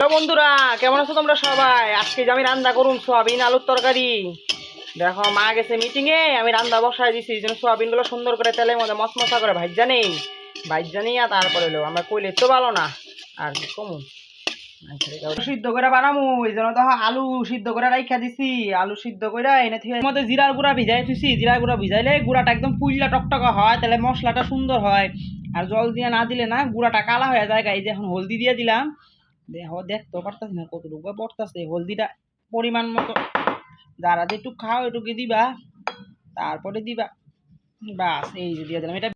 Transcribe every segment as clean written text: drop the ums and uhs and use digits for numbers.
বন্ধুরা কেমন আছো তোমরা সবাই? আজকে আমি রান্না করুন সোয়াবিন আলুর তরকারি। দেখো মা গেছে মিটিং এ, আমি রান্না বসায় দিছি যেন সোয়াবিন গুলো সুন্দর করে তেলের মধ্যে মশমশা করে ভাইজা নেই আর তারপরে আমরা কইলে তো ভালো না আর কি কমু সিদ্ধ করে বানামু। এই জন্য তো আলু সিদ্ধ করে রাইখা দিছি, আলু সিদ্ধ করে এনে থেকে মধ্যে জিরার গুঁড়া ভিজাই থুইছি। জিরার গুঁড়া ভিজাইলে গুঁড়াটা একদম পুইলা টকটকা হয়, তাহলে মশলাটা সুন্দর হয়। আর জল দিয়ে না দিলে না গুঁড়াটা কালা হয়ে যায়। এই যে এখন হলদি দিয়ে দিলাম, দেখতে পারতাছি না কতটুকু পড়তেছে। হলদিটা পরিমাণ মতো, যারা যেটুক খাও এটুকু দিবা, তারপরে দিবা। বাস এই যে দিয়ে দিলাম। এটা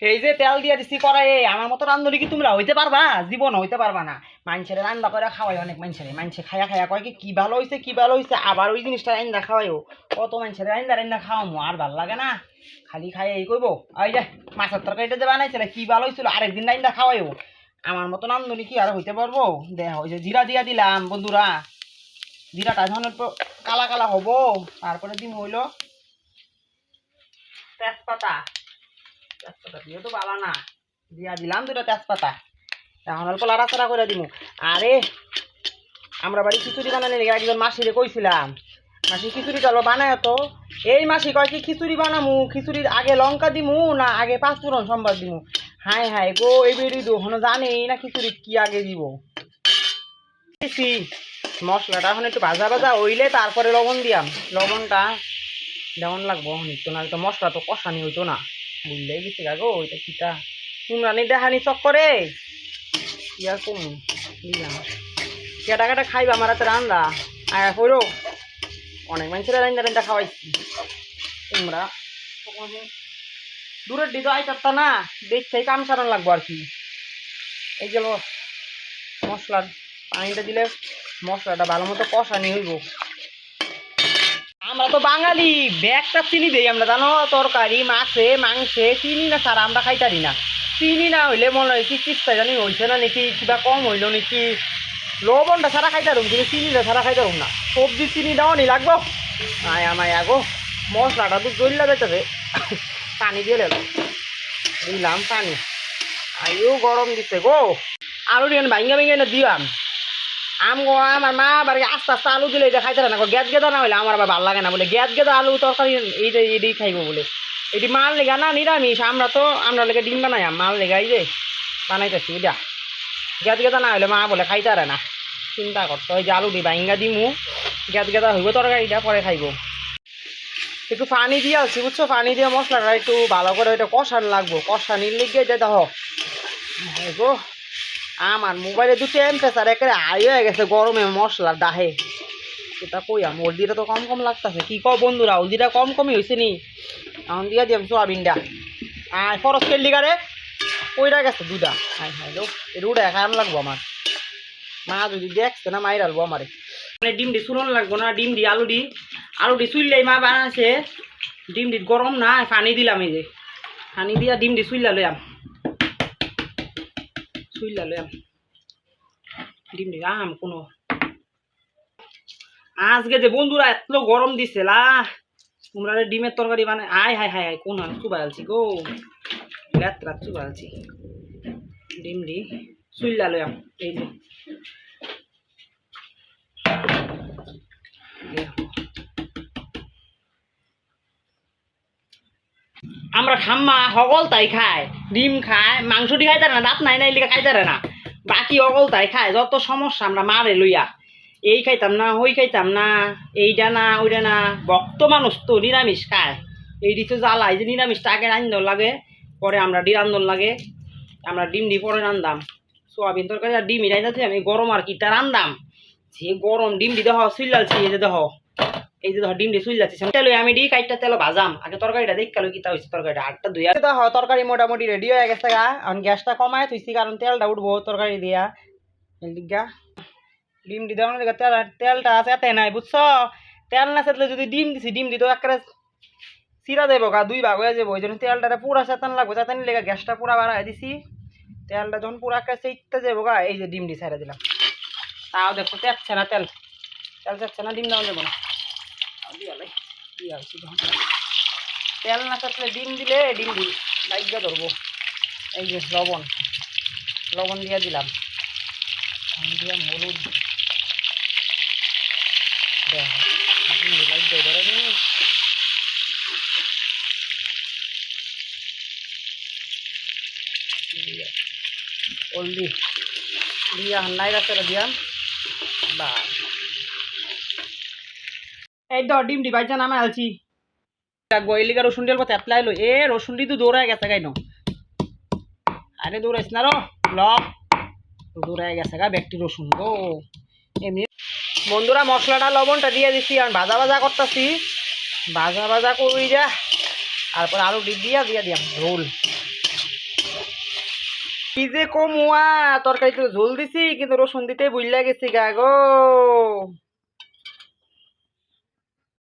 এই যে তেল দিয়ে দিছি কড়াইয়ে। আমার মতো রান্ধনি কি তোমরা হইতে পারবা? জীবন হইতে পারবা না। মানুষের রান্না করে খাওয়াই অনেক মানুষে খায়া খায়া কয় কি ভালো হয়েছে কি ভালো হয়েছে, আবার ওই জিনিসটা রান্না খাওয়াইও। কত মানুষের রান্না খাওয়ামো, আর ভাল লাগে না? খালি খাই এই করবো। ওই যে মাছের তরকারিটা যে বানাইছিল কি ভালো হয়েছিল, আরেকদিন রান্না খাওয়াইও। আমার মতো রান্ধনি কি আর হইতে পারবো? দেখো ওই যে জিরা দিয়া দিলাম বন্ধুরা, জিরাটা যখন একটু কালা কালা হবো তারপরে দিম হইলো তেজপাতা। তেজপাতা দিয়ে তো বালা না, দিয়া দিলাম দুটো তেজপাতা। এখন অল্প লাড়াচাড়া করে দিব। আরে আমরা বাড়ি খিচুড়ি বানালে একজন মাসিরে কইছিলাম, মাসি খিচুড়িটা বানায় তো। এই মাসি কয় কি খিচুড়ি বানামু, খিচুড়ির আগে লঙ্কা দিমু না আগে পাঁচফোড়ন সম্বাদ দিমু? হাই হাই গো, এই বেরি দোনো জানেই না খিচুড়ি কি আগে দিব। মশলাটা এখন একটু ভাজা ভাজা হইলে তারপরে লবণ দিয়াম। লবণটা যেমন লাগবো নিতো না, তো মশলা তো কষানি হইতো না। বুঝলেই গেছি গো ওইটা কিটা কুমরানি দেখানি চক্করে ইয়ার কম দিলাম। কেটা কেটা খাইবা আমার হাতে রান্না আয়া হইলো। অনেক মানুষের রান্না খাওয়াইছি, তোমরা দূরের দিকে আইতারতা না, দেখছেই কাম সারান লাগবো আর কি। এই গেল মশলার পানিটা দিলে মশলাটা ভালো মতো কষানি হইব। আমরা তো বাঙালি, ব্যাগটা চিনি দেই আমরা, জানো? তরকারি মাছে মাংসে চিনি না ছাড়া আমরা খাইতারি না। চিনি না হইলে মনে হয় কি চিস্তা জানি হইছে না নাকি, কিবা কম হইলো নাকি। লবণটা ছাড়া খাইতারুম কিন্তু চিনিটা ছাড়া খাইতারুম না। সবজি চিনি দাও নি লাগবো আয়া মায়া গো। মশলাটা তো জ্বললা যাইতেছে, পানি দিয়ে দিলাম পানি। আইও গরম দিচ্ছে গো। আলু দিয়ে ভাঙ্গা ভেঙে দিলাম। আমার মা আবার আস্তে আস্তে আলু দিলে এটা খাইতে না, গ্যাস গেদা না হইলে আমার আবার ভালো লাগে না বলে। গ্যাস গেদা আলু তরকারি এইটাই খাইবো বলে। এটি মাল লেগা না নিরামিষ। আমরা লেগে ডিম বানাই, মাল লেগা এই যে বানাইতেছি। এটা গ্যাস গেদা না হইলে মা বলে খাইতে পারে না। চিন্তা করতো ওই যে আলু দি ভাঙ্গা দিমু, গ্যাস গেদা হইব তরকারিটা পরে খাইবো। একটু পানি দিয়ে আসছি বুঝছো, পানি দিয়ে মশলাটা একটু ভালো করে ওইটা কষান লাগবো। কষানির লেগে যে দেখো গো, আমার মোবাইলে দুটো টেম্পারেচার একেবারে হাই হয়ে গেছে গরমে মশলার ডাহে। এটা কইয়া হলদিটা তো কম কম লাগতেছে। কি কও বন্ধুরা, হলদিটা কম কমই হয়েছে নি? এখন দিয়া দিলাম সোয়াবিনটা। আর খরচ খেললি গারে কইরা গেছে দুটা। হাই হাই লো, এটা উঠে খাওয়ান লাগবো আমার। মা যদি দেখছে না মাইর আলবো আমারে। মানে ডিমটি চুলন লাগবো না, ডিম দি আলু দি চুললেই মা বানাচ্ছে। ডিম দি গরম না, পানি দিলাম। এই যে পানি দিয়া ডিম দি চুইলা লইয়াম, ডিম দি আম কোনো। আজকে যে বন্ধুরা এত গরম দিছে লা, তোমরা ডিমের তরকারি বানায় আয় হাই হাই হাই কোন চুবাইলছি গো, লেত্রা চুবাইলছি। ডিম দি চুইলা লইয়াম। এই যে আমরা ঠাম্মা সকল তাই খায়, ডিম খায়, মাংস দি খাইতে না, দাঁত নাই লিখে খাইতে না। বাকি সকল তাই খায়। যত সমস্যা আমরা মারে লইয়া, এই খাইতাম না ওই খাইতাম না, এইটা না ওইটা না। ভক্ত মানুষ তো নিরামিষ খায়। এই দিতে জ্বালা, এই যে নিরামিষটা আগে রান্ধন লাগে, পরে আমরা ডি রান্ধন লাগে। আমরা ডিম দি পরে রান্দাম সোয়াবিন তরকারি আর ডিমই রাইতাছি আমি। গরম আর কিটা রান্দাম, যে গরম ডিম দি দেখ চুইলালছি। এই যে দেখ, এই যে ডিম দিয়ে চুল যাচ্ছে তেল আমি ডি কাইটটা তেল ভাজাম আগে। তরকারিটা দেখালো কিতা হয়েছে, তরকারিটা আটটা দুই তরকারি মোটামুটি রেডি হয়ে গেছে গা। এখন গ্যাসটা কমায় থইছি কারণ তেলটা উঠবো তরকারি দিয়া। গা ডিম দি দেওয়ার তেলটা আছে এতে নাই বুঝছো। তেল না চেতলে যদি ডিম দিছি, ডিম দিত একেবারে চিরা যাবো গা, দুই ভাগ হয়ে যাবো। ওই জন্য তেলটা পুরা চেতান লাগবো। চেতানি লেগে গ্যাসটা পুরা বাড়াই দিছি। তেলটা যখন পুরা একেবারে চেতে যাবো গা, এই যে ডিম দি ছেড়ে দিলাম। তাও দেখো চেচ্ছে না, তেল চেচ্ছে না, ডিম দেওয়া যাবো না। তেল না থাকলে ডিম দিলে ডিম দি লাইগা ধরবো। এই যে লবণ দিয়ে দিলাম। আমি দিলাম হলুদ লাগবে ধরে নি হলদি দিয়া হান্নাই রাখতে দিয়াম বা এই দ ডিম দি ভাইজান আমি আলছি গইলিগা রসুন ডিয়াল পথে অ্যাপ্লাই লো এ রসুন দি তো দৌড়ায় গেছে গাইনো আরে দৌড়াইছ না রো ল দৌড়ায় গেছে গা ব্যক্তি রসুন গো এমনি বন্ধুরা মশলাটা লবণটা দিয়ে দিচ্ছি আর ভাজা ভাজা করতেছি ভাজা ভাজা করি যা তারপর আলু ডিপ দিয়া দিয়ে দিয়াম ঝোল কি যে কমুয়া তরকারিতে ঝোল দিছি কিন্তু রসুন দিতে বুঝলা গেছি গা গো